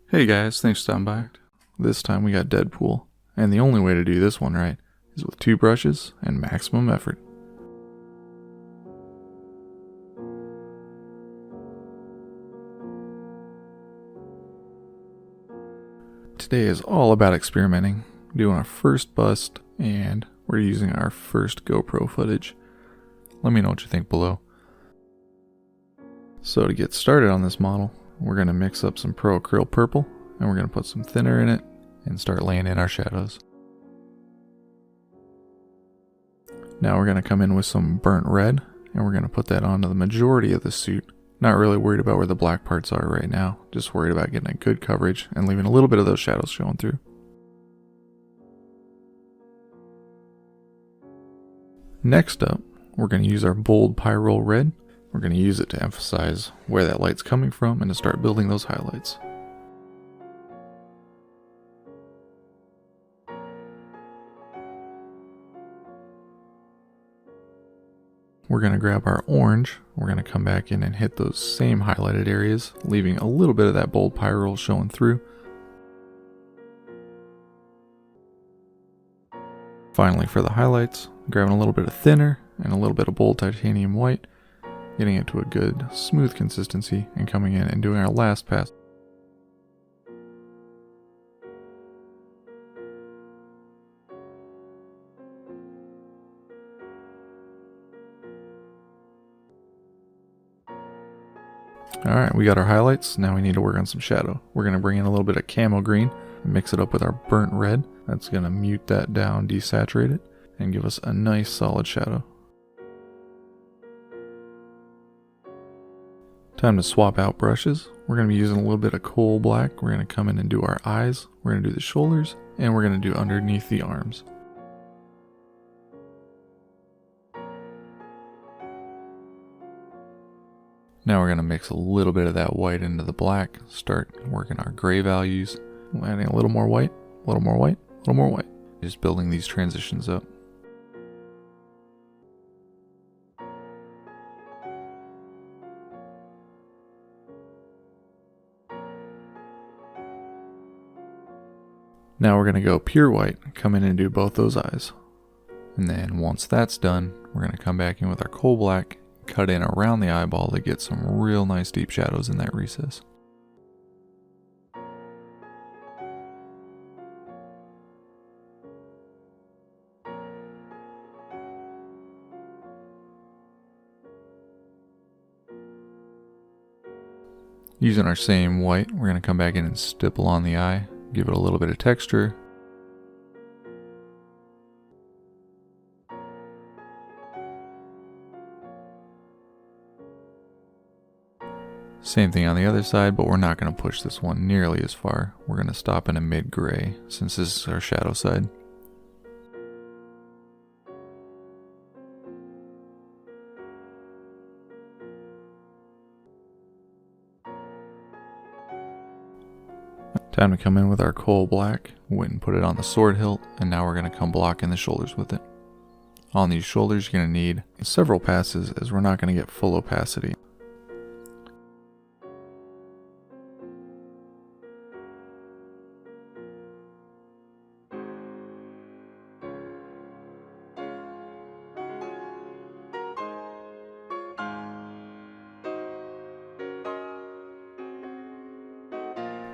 Hey guys, thanks for stopping by. This time we got Deadpool, and the only way to do this one right is with 2 brushes and maximum effort. Today is all about experimenting, doing our first bust, and we're using our first GoPro footage. Let me know what you think below. So to get started on this model, we're going to mix up some Pro Acryl Purple, and we're going to put some thinner in it and start laying in our shadows. Now we're going to come in with some burnt red, and we're going to put that onto the majority of the suit. Not really worried about where the black parts are right now, just worried about getting a good coverage and leaving a little bit of those shadows showing through. Next up, we're going to use our bold Pyrrole red. We're going to use it to emphasize where that light's coming from and to start building those highlights. We're going to grab our orange, we're going to come back in and hit those same highlighted areas, leaving a little bit of that bold Pyrrole showing through. Finally, for the highlights, grabbing a little bit of thinner and a little bit of bold titanium white, getting it to a good smooth consistency, and coming in and doing our last pass. Alright, we got our highlights, now we need to work on some shadow. We're going to bring in a little bit of camo green, and mix it up with our burnt red. That's going to mute that down, desaturate it, and give us a nice solid shadow. Time to swap out brushes. We're going to be using a little bit of coal black. We're going to come in and do our eyes, we're going to do the shoulders, and we're going to do underneath the arms. Now we're going to mix a little bit of that white into the black, start working our gray values, adding a little more white, a little more white, a little more white. Just building these transitions up. Now we're going to go pure white, come in and do both those eyes. And then once that's done, we're going to come back in with our coal black, cut in around the eyeball to get some real nice deep shadows in that recess. Using our same white, we're going to come back in and stipple on the eye, give it a little bit of texture. Same thing on the other side, but we're not going to push this one nearly as far. We're going to stop in a mid-gray, since this is our shadow side. Time to come in with our coal black, went and put it on the sword hilt, and now we're going to come blocking the shoulders with it. On these shoulders you're going to need several passes, as we're not going to get full opacity.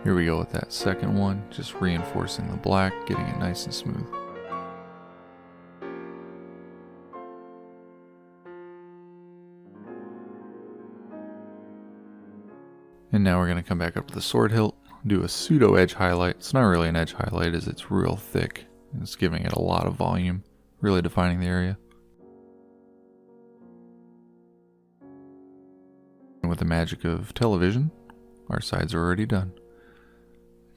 Here we go with that second one, just reinforcing the black, getting it nice and smooth. And now we're going to come back up to the sword hilt, do a pseudo edge highlight. It's not really an edge highlight as it's real thick. It's giving it a lot of volume, really defining the area. And with the magic of television, our sides are already done.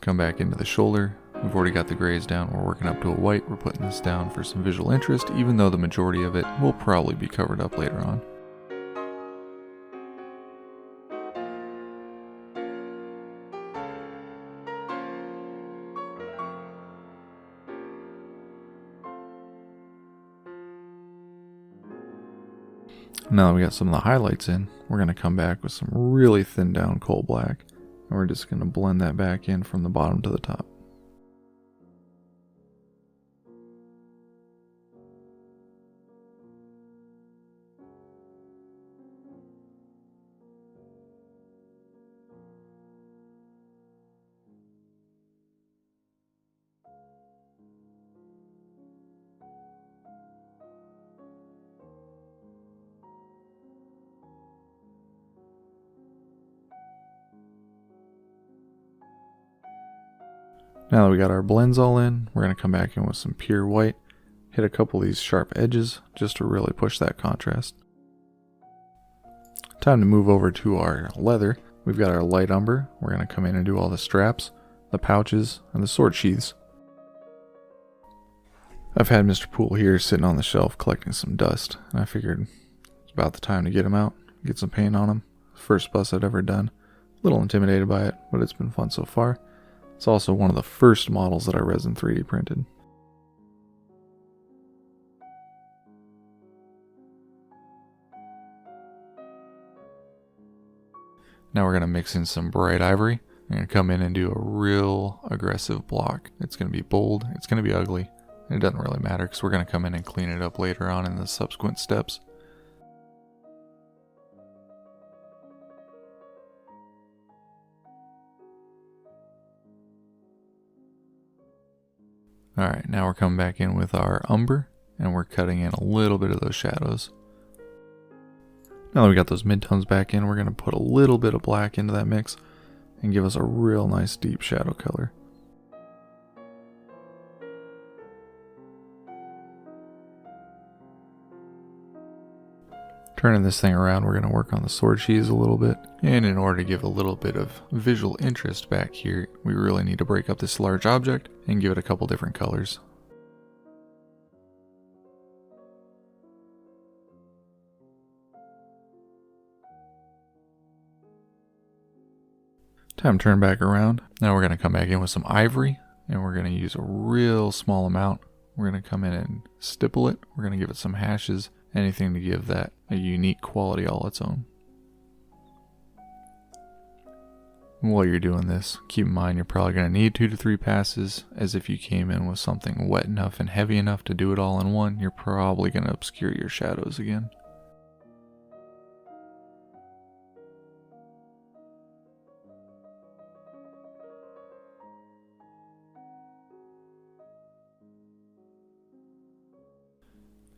Come back into the shoulder. We've already got the grays down. We're working up to a white. We're putting this down for some visual interest, even though the majority of it will probably be covered up later on. Now that we got some of the highlights in, we're going to come back with some really thin down coal black. And And we're just going to blend that back in from the bottom to the top. Now that we got our blends all in, we're going to come back in with some pure white, hit a couple of these sharp edges just to really push that contrast. Time to move over to our leather. We've got our light umber. We're going to come in and do all the straps, the pouches, and the sword sheaths. I've had Mr. Pool here sitting on the shelf collecting some dust, and I figured it's about the time to get him out, get some paint on him. First bust I'd ever done. A little intimidated by it, but it's been fun so far. It's also one of the first models that I resin 3D printed. Now we're going to mix in some bright ivory. I'm going to come in and do a real aggressive block. It's going to be bold, it's going to be ugly. It doesn't really matter because we're going to come in and clean it up later on in the subsequent steps. Alright, now we're coming back in with our umber, and we're cutting in a little bit of those shadows. Now that we got those midtones back in, we're going to put a little bit of black into that mix and give us a real nice deep shadow color. Turning this thing around, we're going to work on the sword sheaths a little bit. And in order to give a little bit of visual interest back here, we really need to break up this large object and give it a couple different colors. Time to turn back around. Now we're going to come back in with some ivory, and we're going to use a real small amount. We're going to come in and stipple it. We're going to give it some hashes, anything to give that a unique quality all its own. While you're doing this, keep in mind you're probably going to need 2 to 3 passes, as if you came in with something wet enough and heavy enough to do it all in one, you're probably going to obscure your shadows again.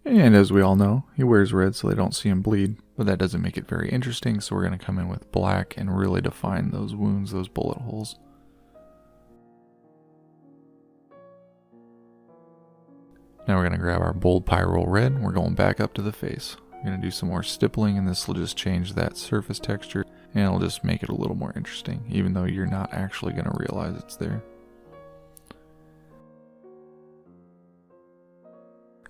And as we all know, he wears red so they don't see him bleed, but that doesn't make it very interesting, so we're going to come in with black and really define those wounds, those bullet holes. Now we're going to grab our bold pyrrole red, we're going back up to the face. We're going to do some more stippling, and this will just change that surface texture, and it'll just make it a little more interesting, even though you're not actually going to realize it's there.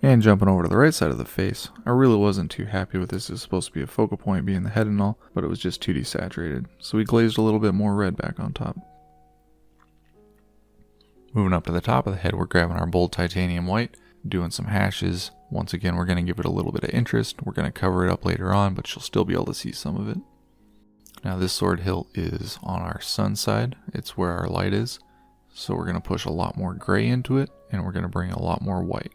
And jumping over to the right side of the face, I really wasn't too happy with this. It's supposed to be a focal point being the head and all, but it was just too desaturated. So we glazed a little bit more red back on top. Moving up to the top of the head, we're grabbing our bold titanium white, doing some hashes. Once again, we're going to give it a little bit of interest. We're going to cover it up later on, but you'll still be able to see some of it. Now this sword hilt is on our sun side. It's where our light is. So we're going to push a lot more gray into it, and we're going to bring a lot more white.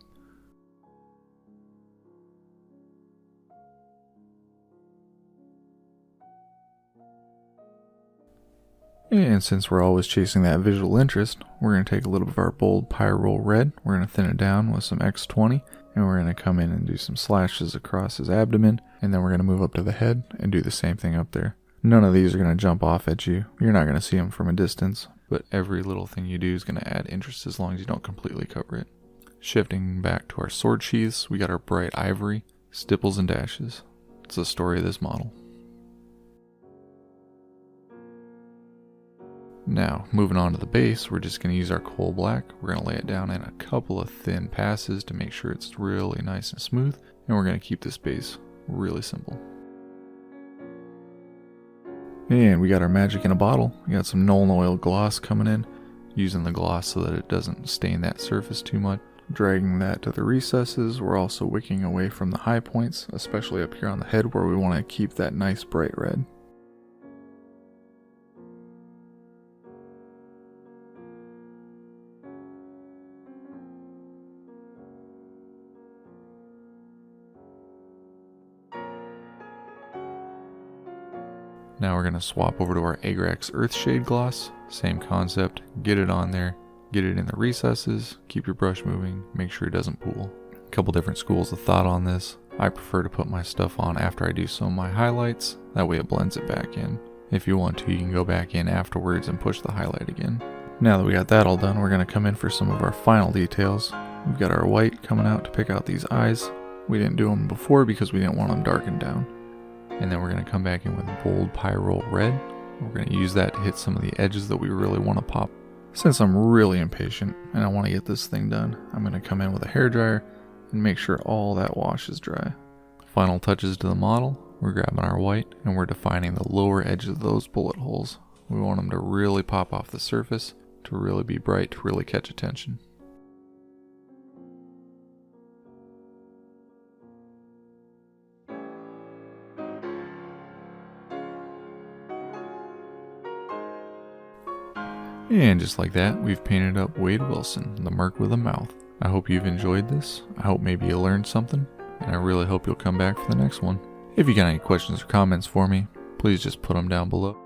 And since we're always chasing that visual interest, we're going to take a little bit of our bold pyrrole red, we're going to thin it down with some X20, and we're going to come in and do some slashes across his abdomen, and then we're going to move up to the head and do the same thing up there. None of these are going to jump off at you. You're not going to see them from a distance, but every little thing you do is going to add interest as long as you don't completely cover it. Shifting back to our sword sheaths, we got our bright ivory, stipples and dashes. It's the story of this model. Now, moving on to the base, we're just going to use our coal black. We're going to lay it down in a couple of thin passes to make sure it's really nice and smooth. And we're going to keep this base really simple. And we got our magic in a bottle. We got some Nuln Oil gloss coming in. Using the gloss so that it doesn't stain that surface too much. Dragging that to the recesses. We're also wicking away from the high points, especially up here on the head where we want to keep that nice bright red. Now we're going to swap over to our Agrax Earthshade gloss. Same concept, get it on there, get it in the recesses, keep your brush moving, make sure it doesn't pool. A couple different schools of thought on this. I prefer to put my stuff on after I do some of my highlights, that way it blends it back in. If you want to, you can go back in afterwards and push the highlight again. Now that we got that all done, we're going to come in for some of our final details. We've got our white coming out to pick out these eyes. We didn't do them before because we didn't want them darkened down. And then we're going to come back in with bold Pyroll red. We're going to use that to hit some of the edges that we really want to pop. Since I'm really impatient and I want to get this thing done, I'm going to come in with a hairdryer and make sure all that wash is dry. Final touches to the model, we're grabbing our white and we're defining the lower edges of those bullet holes. We want them to really pop off the surface, to really be bright, to really catch attention. And just like that, we've painted up Wade Wilson, the Merc with a mouth. I hope you've enjoyed this. I hope maybe you learned something, and I really hope you'll come back for the next one. If you got any questions or comments for me, please just put them down below.